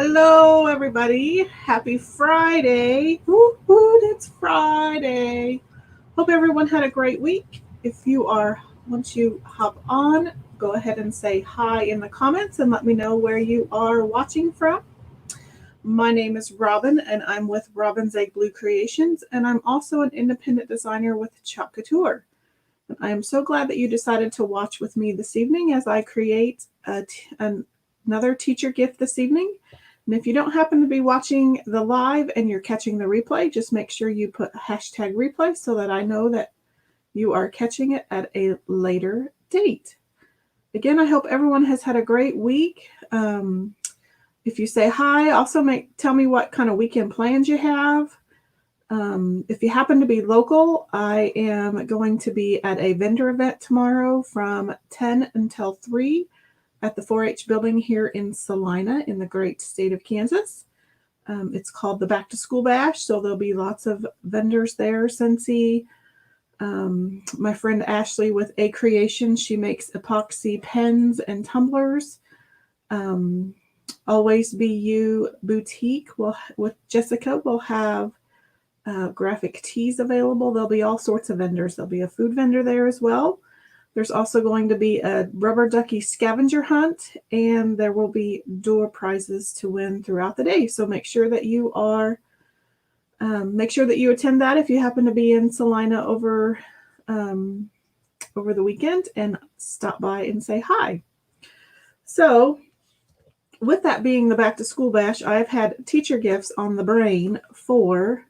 Hello, everybody. Happy Friday. Woo woo, it's Friday. Hope everyone had a great week. Once you hop on, go ahead and say hi in the comments and let me know where you are watching from. My name is Robin, and I'm with Robin's Egg Blue Creations, and I'm also an independent designer with Couture. I am so glad that you decided to watch with me this evening as I create another teacher gift this evening. And if you don't happen to be watching the live and you're catching the replay, just make sure you put hashtag replay so that I know that you are catching it at a later date. Again, I hope everyone has had a great week. If you say hi, also tell me what kind of weekend plans you have. If you happen to be local, I am going to be at a vendor event tomorrow from 10 until 3 at the 4-H building here in Salina in the great state of Kansas. It's called the Back to School Bash, so there'll be lots of vendors there. Scentsy, my friend Ashley with A Creation, she makes epoxy pens and tumblers. Always Be You Boutique with Jessica will have graphic tees available. There'll be all sorts of vendors. There'll be a food vendor there as well. There's also going to be a rubber ducky scavenger hunt, and there will be door prizes to win throughout the day. So make sure that you attend that if you happen to be in Salina over the weekend, and stop by and say hi. So with that being the Back to School Bash, I've had teacher gifts on the brain for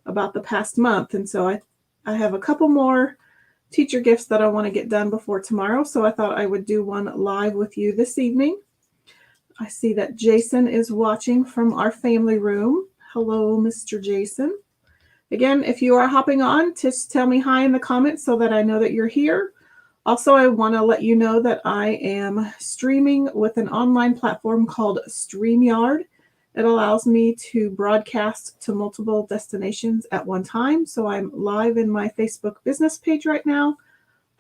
about the past month, and so I have a couple more teacher gifts that I want to get done before tomorrow, so I thought I would do one live with you this evening. I see that Jason is watching from our family room. Hello, Mr. Jason. Again, if you are hopping on, just tell me hi in the comments so that I know that you're here. Also, I want to let you know that I am streaming with an online platform called StreamYard. It allows me to broadcast to multiple destinations at one time. So I'm live in my Facebook business page right now.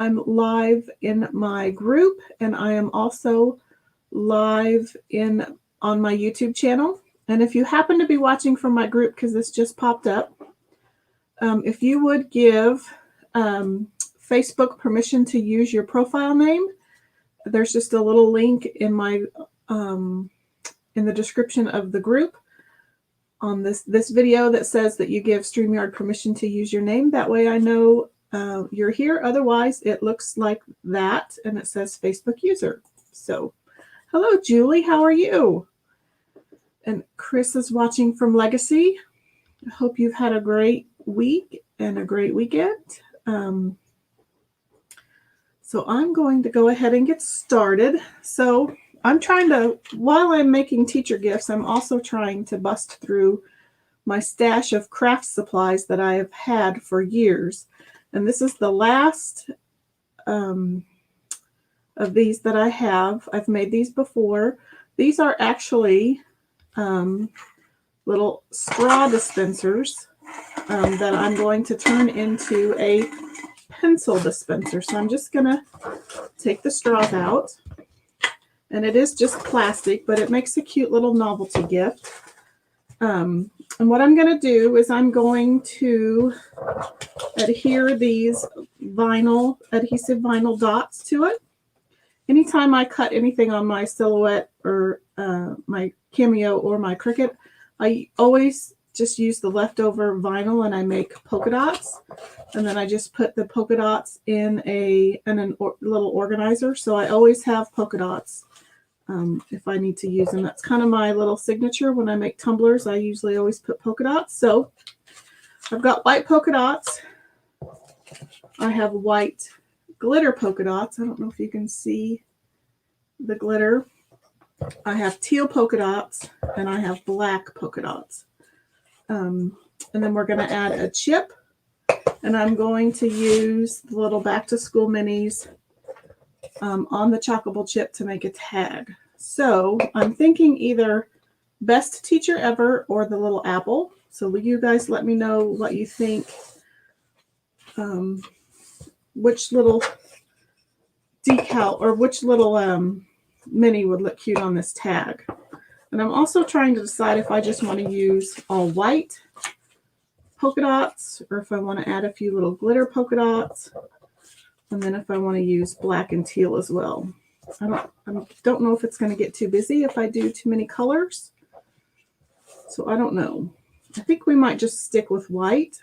I'm live in my group, and I am also live on my YouTube channel. And if you happen to be watching from my group, because this just popped up, if you would give Facebook permission to use your profile name, there's just a little link in my in the description of the group on this video that says that you give StreamYard permission to use your name. That way I know you're here. Otherwise, it looks like that, and it says Facebook user. So, hello, Julie. How are you? And Chris is watching from Legacy. I hope you've had a great week and a great weekend. So I'm going to go ahead and get started. So while I'm making teacher gifts, I'm also trying to bust through my stash of craft supplies that I have had for years. And this is the last of these that I have. I've made these before. These are actually little straw dispensers that I'm going to turn into a pencil dispenser. So I'm just going to take the straws out. And it is just plastic, but it makes a cute little novelty gift. And what I'm going to do is I'm going to adhere these adhesive vinyl dots to it. Anytime I cut anything on my silhouette or my cameo or my Cricut, I always just use the leftover vinyl and I make polka dots. And then I just put the polka dots in a little organizer. So I always have polka dots if I need to use them. That's kind of my little signature. When I make tumblers, I usually always put polka dots. So I've got white polka dots. I have white glitter polka dots. I don't know if you can see the glitter. I have teal polka dots, and I have black polka dots. And then we're going to add a chip, and I'm going to use the little back to school minis on the Chalkable chip to make a tag. So I'm thinking either best teacher ever or the little apple. So will you guys let me know what you think, which little decal or which little mini would look cute on this tag. And I'm also trying to decide if I just want to use all white polka dots or if I want to add a few little glitter polka dots. And then if I want to use black and teal as well. I don't know if it's going to get too busy if I do too many colors. So I don't know. I think we might just stick with white.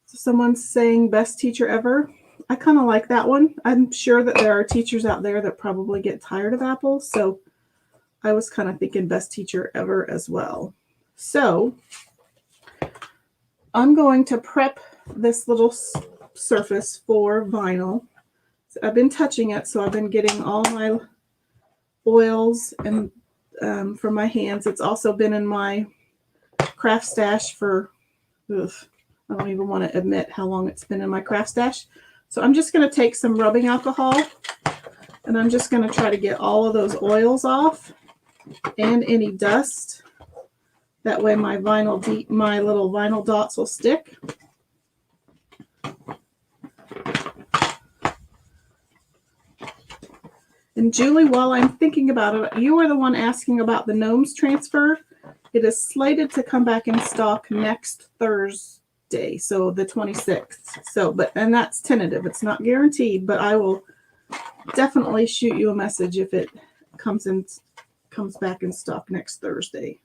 So someone's saying best teacher ever. I kind of like that one. I'm sure that there are teachers out there that probably get tired of apples. So I was kind of thinking best teacher ever as well. So I'm going to prep this little surface for vinyl. So I've been touching it, so I've been getting all my oils and from my hands. It's also been in my craft stash for, I don't even want to admit how long it's been in my craft stash. So I'm just going to take some rubbing alcohol and I'm just going to try to get all of those oils off and any dust. That way my little vinyl dots will stick. And Julie, while I'm thinking about it, you were the one asking about the gnomes transfer. It is slated to come back in stock next Thursday, so the 26th. So, and that's tentative. It's not guaranteed, but I will definitely shoot you a message if it comes back in stock next Thursday.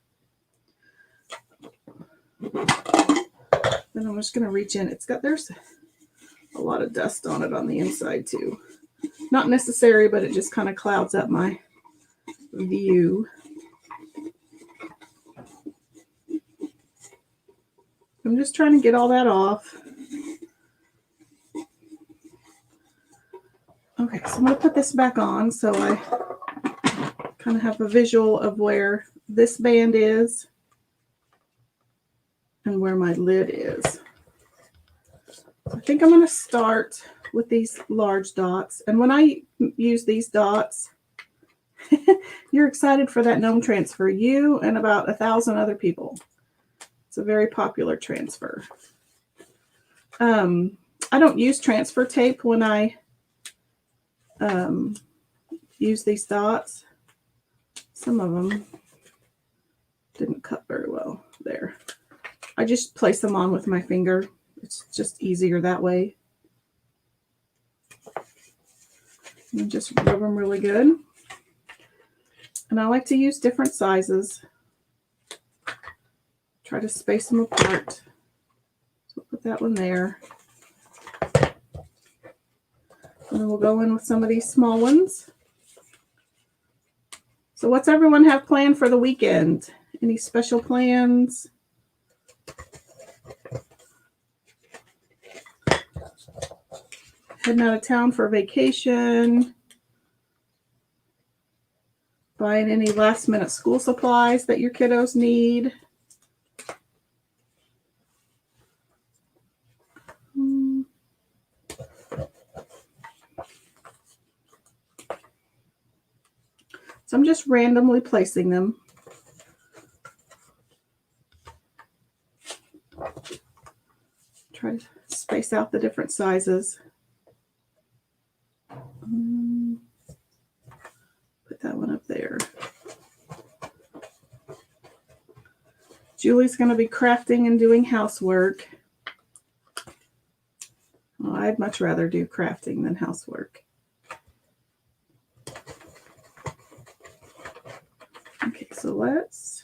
Then I'm just going to reach in. There's a lot of dust on it on the inside too. Not necessary, but it just kind of clouds up my view. I'm just trying to get all that off. Okay, so I'm going to put this back on so I kind of have a visual of where this band is and where my lid is. I think I'm going to start with these large dots. And when I use these dots, you're excited for that gnome transfer. You and about 1,000 other people. It's a very popular transfer. I don't use transfer tape when I use these dots. Some of them didn't cut very well there. I just place them on with my finger. It's just easier that way. And just rub them really good. And I like to use different sizes. Try to space them apart. So put that one there. And then we'll go in with some of these small ones. So what's everyone have planned for the weekend? Any special plans? Heading out of town for vacation? Buying any last minute school supplies that your kiddos need? So I'm just randomly placing them. Try to space out the different sizes. Put that one up there. Julie's going to be crafting and doing housework. Well, I'd much rather do crafting than housework. Okay, so let's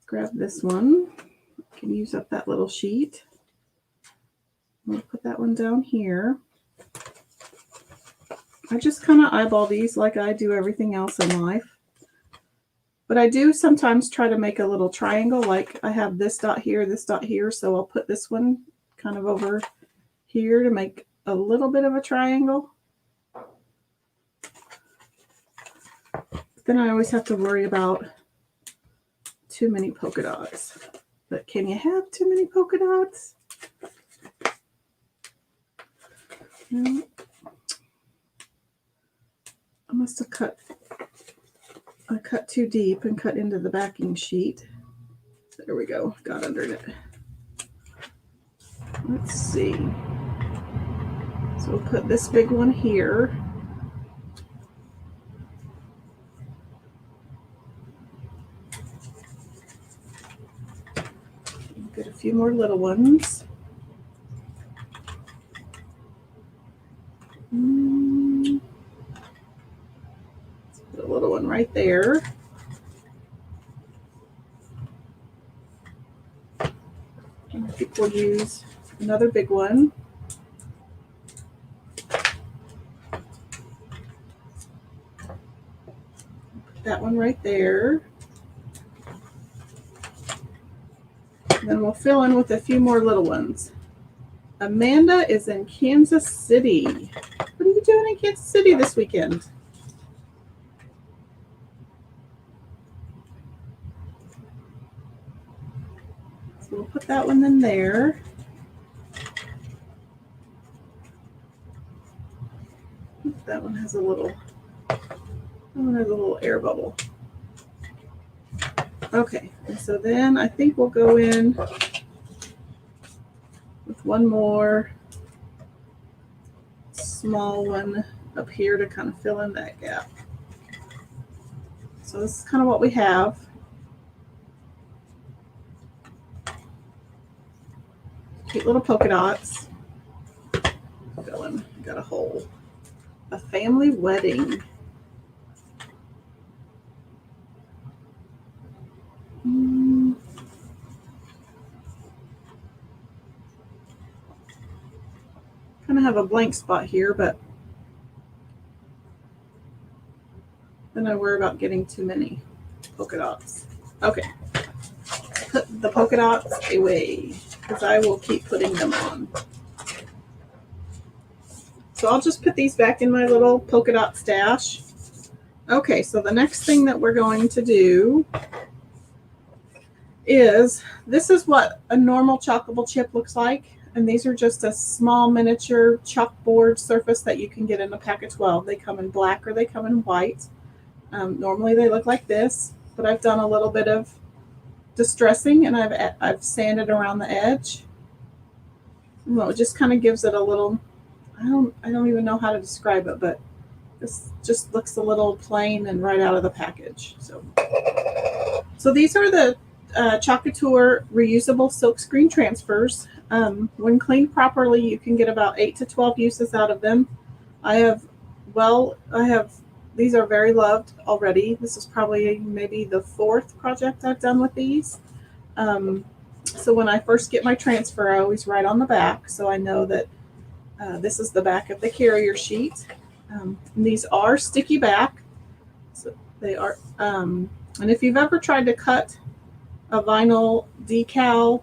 grab this one. I can use up that little sheet. I'll put that one down here. I just kind of eyeball these like I do everything else in life. But I do sometimes try to make a little triangle, like I have this dot here, so I'll put this one kind of over here to make a little bit of a triangle. Then I always have to worry about too many polka dots. But can you have too many polka dots? No. I must have cut too deep and cut into the backing sheet. There we go, got under it. Let's see. So we'll put this big one here. Get a few more little ones. Let's put a little one right there. And I think we'll use another big one. Put that one right there. And then we'll fill in with a few more little ones. Amanda is in Kansas City. What are you doing in Kansas City this weekend? So we'll put that one in there. That one has a little air bubble. Okay, and so then I think we'll go in with one more small one up here to kind of fill in that gap. So this is kind of what we have. Cute little polka dots. Fill in, got a hole. A family wedding. Kind of have a blank spot here, but then I worry about getting too many polka dots. Okay, put the polka dots away because I will keep putting them on. So I'll just put these back in my little polka dot stash. Okay, so the next thing that we're going to do is, this is what a normal chalkable chip looks like. And these are just a small miniature chalkboard surface that you can get in a pack of 12. They come in black or they come in white. Normally they look like this, but I've done a little bit of distressing and I've sanded around the edge. Well, it just kind of gives it a little, I don't even know how to describe it, but this just looks a little plain and right out of the package. So these are the Couture reusable silkscreen transfers. When cleaned properly, you can get about 8 to 12 uses out of them. These are very loved already. This is probably maybe the 4th project I've done with these. So when I first get my transfer, I always write on the back so I know that this is the back of the carrier sheet. And these are sticky back. So they are, and if you've ever tried to cut a vinyl decal,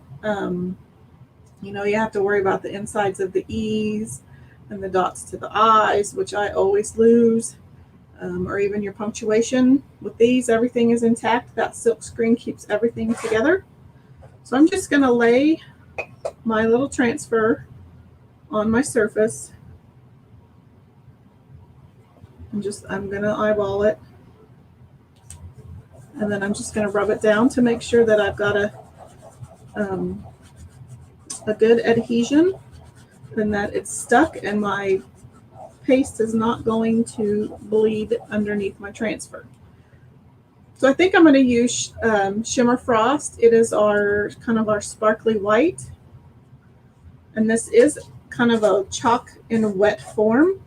you have to worry about the insides of the E's and the dots to the I's, which I always lose, or even your punctuation. With these, everything is intact. That silk screen keeps everything together. So I'm just going to lay my little transfer on my surface, and I'm going to eyeball it. And then I'm just going to rub it down to make sure that I've got a good adhesion and that it's stuck and my paste is not going to bleed underneath my transfer. So I think I'm going to use Shimmer Frost. It is our sparkly white. And this is kind of a chalk in a wet form.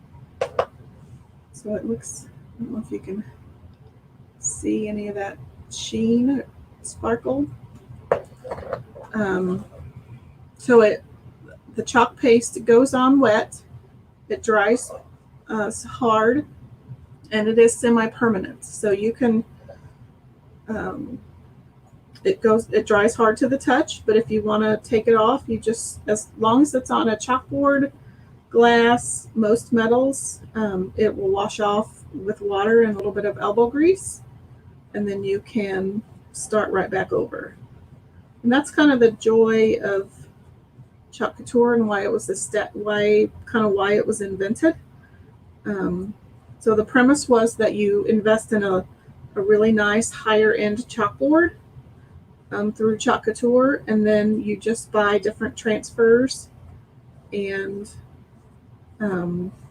So it looks, I don't know if you can see any of that sheen, sparkle. So the chalk paste goes on wet, it dries hard, and it is semi-permanent. So you can, it dries hard to the touch, but if you want to take it off, you just, as long as it's on a chalkboard, glass, most metals, it will wash off with water and a little bit of elbow grease, and then you can start right back over. And that's kind of the joy of Chalk Couture and why it was why it was invented. So the premise was that you invest in a really nice higher end chalkboard through Chalk Couture, and then you just buy different transfers and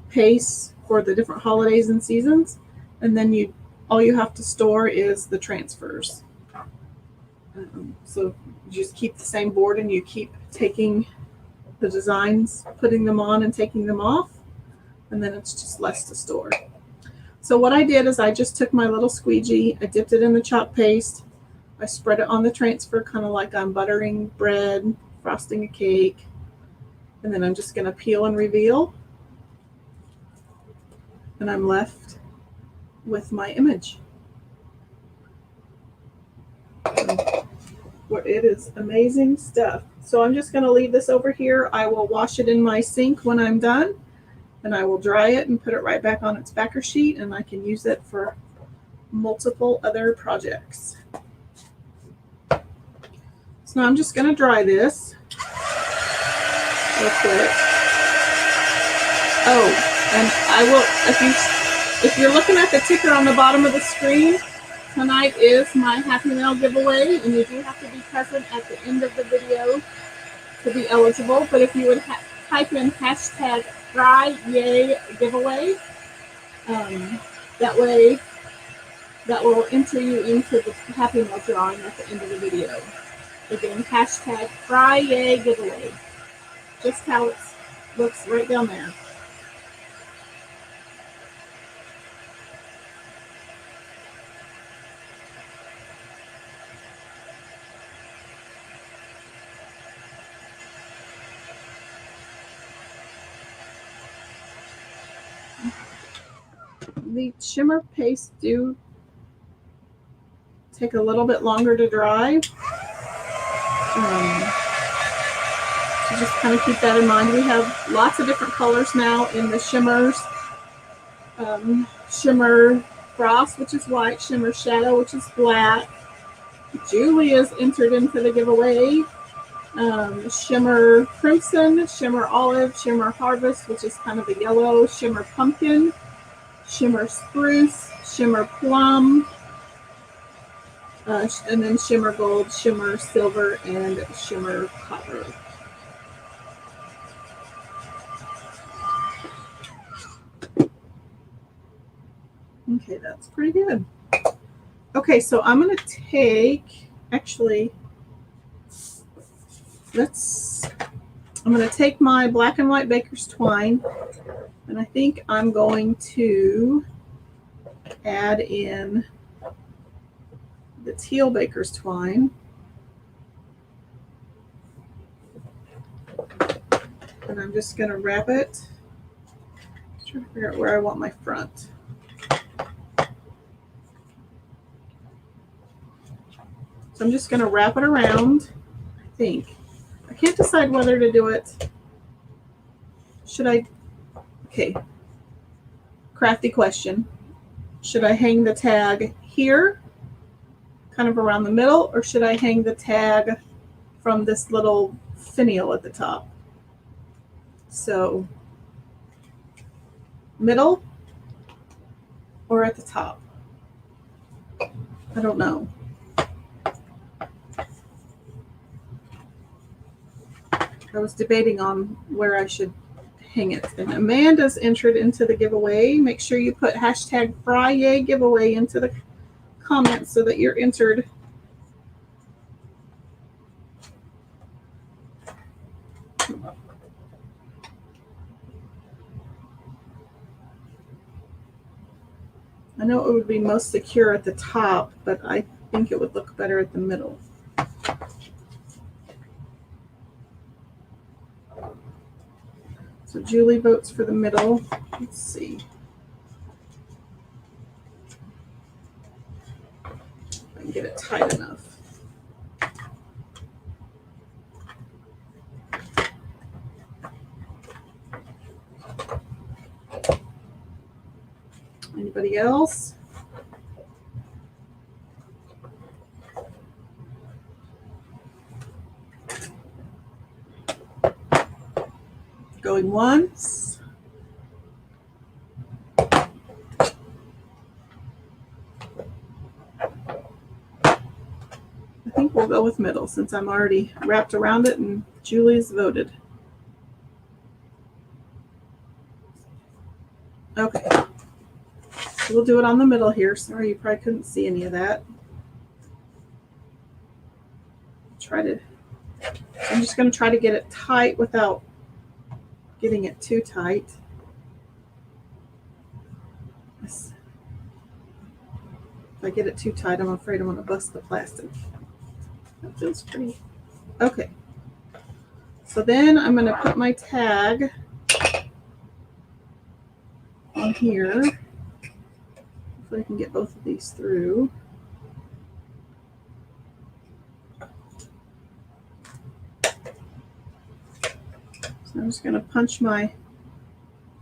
paste for the different holidays and seasons, and then all you have to store is the transfers. So You just keep the same board and you keep taking the designs, putting them on and taking them off, and then it's just less to store. So what I did is I just took my little squeegee, I dipped it in the chalk paste, I spread it on the transfer kind of like I'm buttering bread, frosting a cake, and then I'm just going to peel and reveal, and I'm left with my image. It is amazing stuff. So I'm just going to leave this over here. I will wash it in my sink when I'm done, and I will dry it and put it right back on its backer sheet, and I can use it for multiple other projects. So now I'm just going to dry this real quick. Oh, and I will, if you're looking at the ticker on the bottom of the screen, tonight is my Happy Mail giveaway, and you do have to be present at the end of the video to be eligible. But if you would type in hashtag FryYay giveaway, that way that will enter you into the Happy Mail drawing at the end of the video. Again, hashtag FryYay giveaway. Just how it looks right down there. The shimmer paste do take a little bit longer to dry. So just kind of keep that in mind. We have lots of different colors now in the shimmers. Shimmer Frost, which is white, Shimmer Shadow, which is black. Julie is entered into the giveaway. Shimmer Crimson, Shimmer Olive, Shimmer Harvest, which is kind of a yellow, Shimmer Pumpkin, Shimmer Spruce, Shimmer Plum, and then Shimmer Gold, Shimmer Silver, and Shimmer Copper. Okay, that's pretty good. Okay, so I'm going to take, actually, I'm going to take my black and white baker's twine, and I think I'm going to add in the teal baker's twine. And I'm just going to wrap it. I'm trying to figure out where I want my front. So I'm just going to wrap it around, I think. I can't decide whether to do it. Should I? Okay. Crafty question. Should I hang the tag here, kind of around the middle, or should I hang the tag from this little finial at the top? So, middle or at the top? I don't know. I was debating on where I should hang it. And Amanda's entered into the giveaway. Make sure you put hashtag FryYay giveaway into the comments so that you're entered. I know it would be most secure at the top, but I think it would look better at the middle. So Julie votes for the middle. Let's see. If I can get it tight enough. Anybody else? Going once. I think we'll go with middle since I'm already wrapped around it and Julie's voted. Okay. So we'll do it on the middle here. Sorry, you probably couldn't see any of that. I'm just going to try to get it tight without getting it too tight. If I get it too tight, I'm afraid I'm going to bust the plastic. That feels pretty. Okay. So then I'm going to put my tag on here. Hopefully I can get both of these through. So I'm just going to punch so I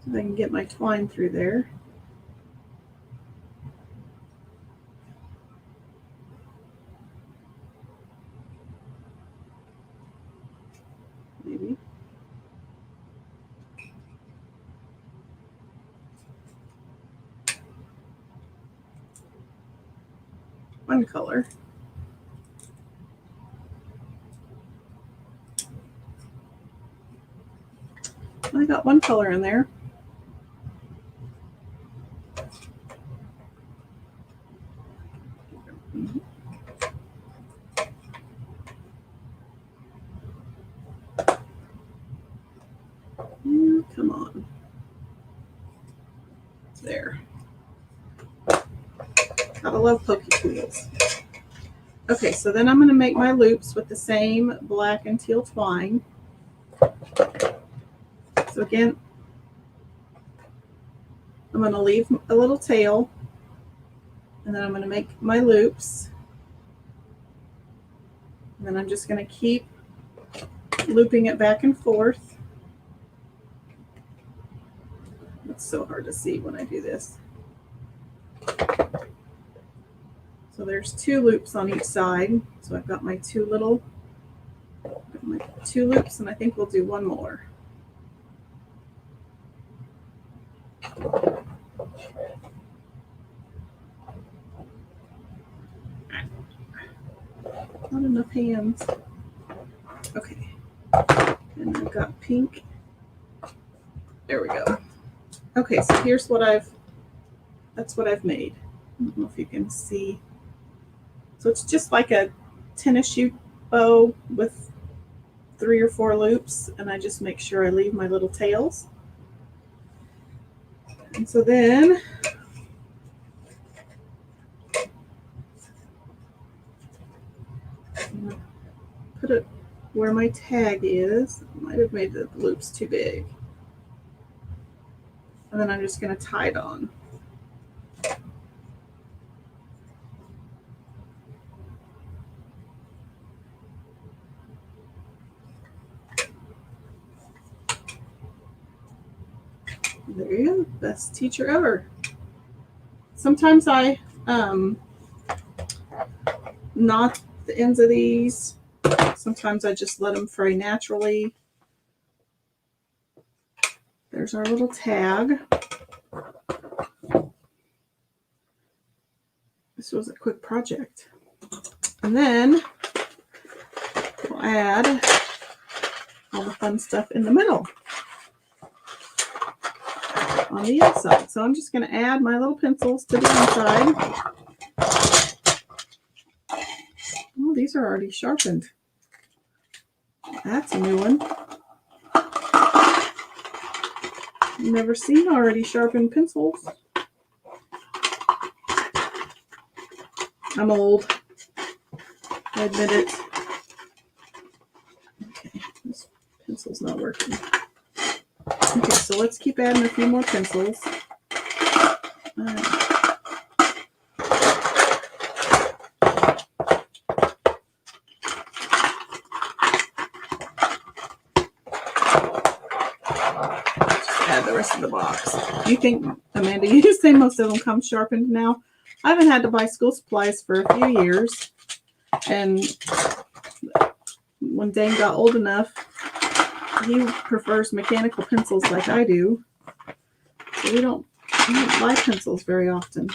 can get my twine through there. Maybe. One color. I got one color in there. Come on. There. Gotta love pokey tools. Okay, so then I'm going to make my loops with the same black and teal twine. So again, I'm going to leave a little tail, and then I'm going to make my loops. And then I'm just going to keep looping it back and forth. It's so hard to see when I do this. So there's 2 loops on each side. So I've got my 2 loops, and I think we'll do one more. Not enough hands. Okay. And I've got pink. There we go. Okay, so here's that's what I've made. I don't know if you can see. So it's just like a tennis shoe bow with 3 or 4 loops, and I just make sure I leave my little tails. And so then I'm gonna put it where my tag is. I might have made the loops too big. And then I'm just going to tie it on. There you go. Best teacher ever. Sometimes I knot the ends of these. Sometimes I just let them fray naturally. There's our little tag. This was a quick project. And then we'll add all the fun stuff in the middle on the inside. So I'm just going to add my little pencils to the inside. Oh, these are already sharpened. That's a new one. Never seen already sharpened pencils. I'm old. I admit it. Okay, this pencil's not working. Okay, so let's keep adding a few more pencils. Add the rest of the box. You think, Amanda, you say most of them come sharpened now? I haven't had to buy school supplies for a few years. And when Dane got old enough, he prefers mechanical pencils like I do. So I don't buy pencils very often.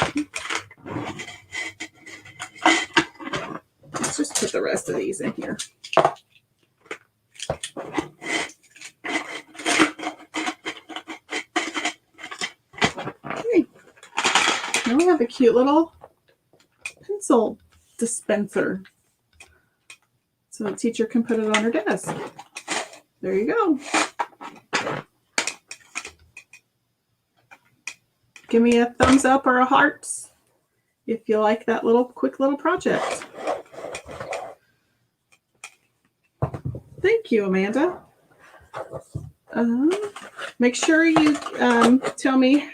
Let's just put the rest of these in here. Okay. Now we have a cute little pencil dispenser. so the teacher can put it on her desk. There you go. Give me a thumbs up or a hearts if you like that quick little project. Thank you, Amanda. Make sure you tell me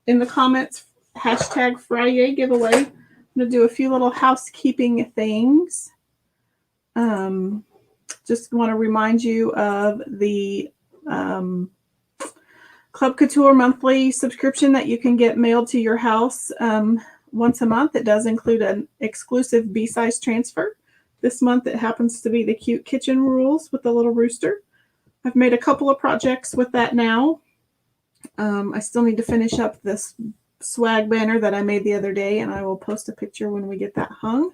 in the comments, hashtag Friday giveaway. I'm going to do a few little housekeeping things. Just want to remind you of the Club Couture monthly subscription that you can get mailed to your house once a month. It does include an exclusive B-size transfer. This month it happens to be the cute kitchen rules with the little rooster. I've made a couple of projects with that now. I still need to finish up this swag banner that I made the other day, and I will post a picture when we get that hung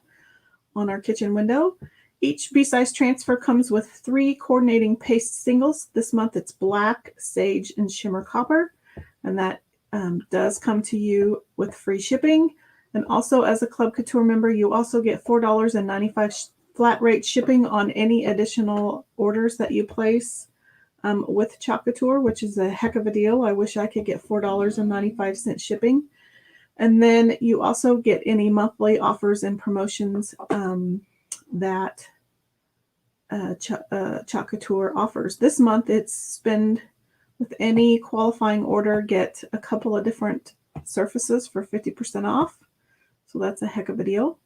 on our kitchen window. Each B-size transfer comes with 3 coordinating paste singles. This month it's black, sage, and shimmer copper. And that does come to you with free shipping. And also as a Club Couture member, you also get $4.95 flat rate shipping on any additional orders that you place with Chalkable Couture, which is a heck of a deal. I wish I could get $4.95 shipping. And then you also get any monthly offers and promotions that Chalkable Couture offers. This month it's spend with any qualifying order, get a couple of different surfaces for 50% off. So that's a heck of a deal.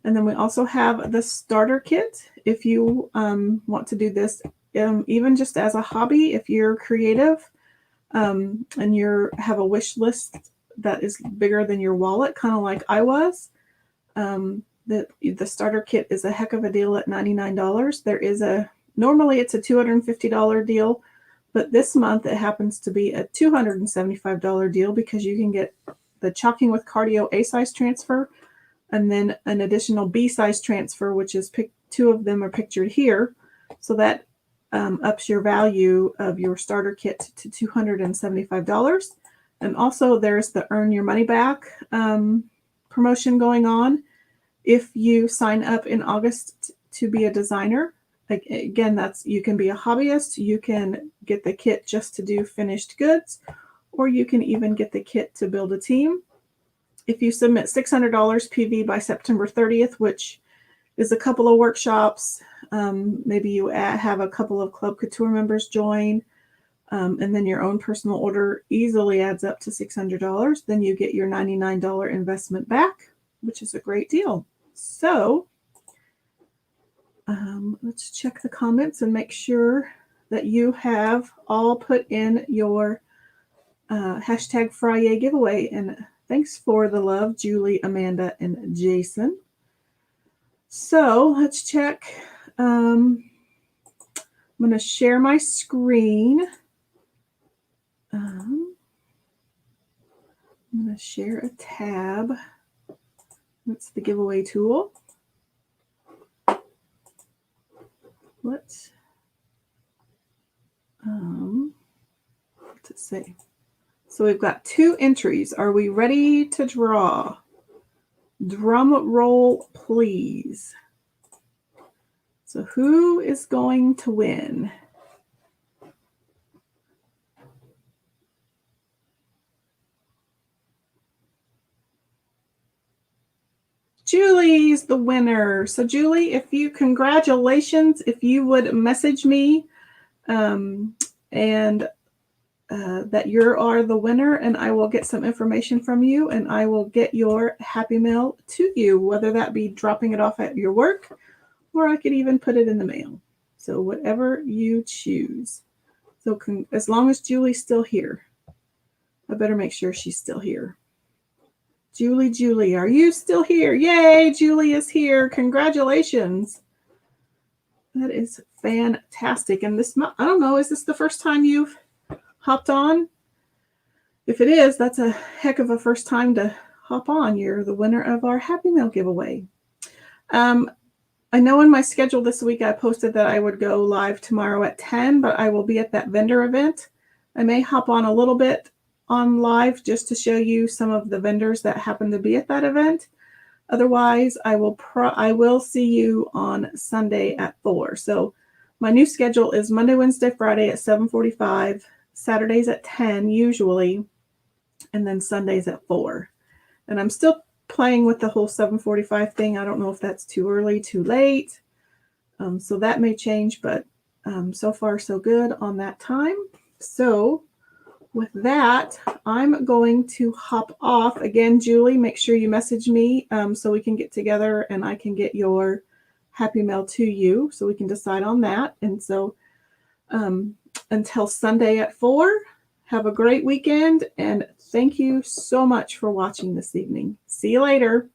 And then we also have the starter kit. If you want to do this even just as a hobby, if you're creative and you have a wish list that is bigger than your wallet, kind of like I was, the starter kit is a heck of a deal at $99. There is normally it's a $250 deal, but this month it happens to be a $275 deal because you can get the Chalking with Cardio A-size transfer and then an additional B-size transfer, which is 2 of them are pictured here. So that ups your value of your starter kit to $275. And also there's the Earn Your Money Back promotion going on. If you sign up in August to be a designer, again, you can be a hobbyist, you can get the kit just to do finished goods, or you can even get the kit to build a team. If you submit $600 PV by September 30th, which is a couple of workshops, maybe you have a couple of Club Couture members join, and then your own personal order easily adds up to $600, then you get your $99 investment back, which is a great deal. So let's check the comments and make sure that you have all put in your hashtag Friday giveaway. And thanks for the love, Julie, Amanda, and Jason. So let's check. I'm going to share my screen. I'm going to share a tab. That's the giveaway tool. What's it say? So we've got 2 entries. Are we ready to draw? Drum roll, please. So who is going to win? Julie's the winner. So Julie, congratulations. If you would message me and that you are the winner, and I will get some information from you and I will get your Happy Mail to you, whether that be dropping it off at your work or I could even put it in the mail. So whatever you choose. So as long as Julie's still here, I better make sure she's still here. Julie, are you still here? Yay, Julie is here. Congratulations. That is fantastic. And this, I don't know, is this the first time you've hopped on? If it is, that's a heck of a first time to hop on. You're the winner of our Happy Mail giveaway. I know in my schedule this week I posted that I would go live tomorrow at 10, but I will be at that vendor event. I may hop on a little bit on live just to show you some of the vendors that happen to be at that event. Otherwise, I will see you on Sunday at 4. So my new schedule is Monday, Wednesday, Friday at 7:45, Saturdays at 10 usually, and then Sundays at 4. And I'm still playing with the whole 7:45 thing. I don't know if that's too early, too late. So that may change, but so far so good on that time. So with that, I'm going to hop off. Again, Julie, make sure you message me so we can get together and I can get your Happy Mail to you so we can decide on that. And so until Sunday at 4, have a great weekend, and thank you so much for watching this evening. See you later.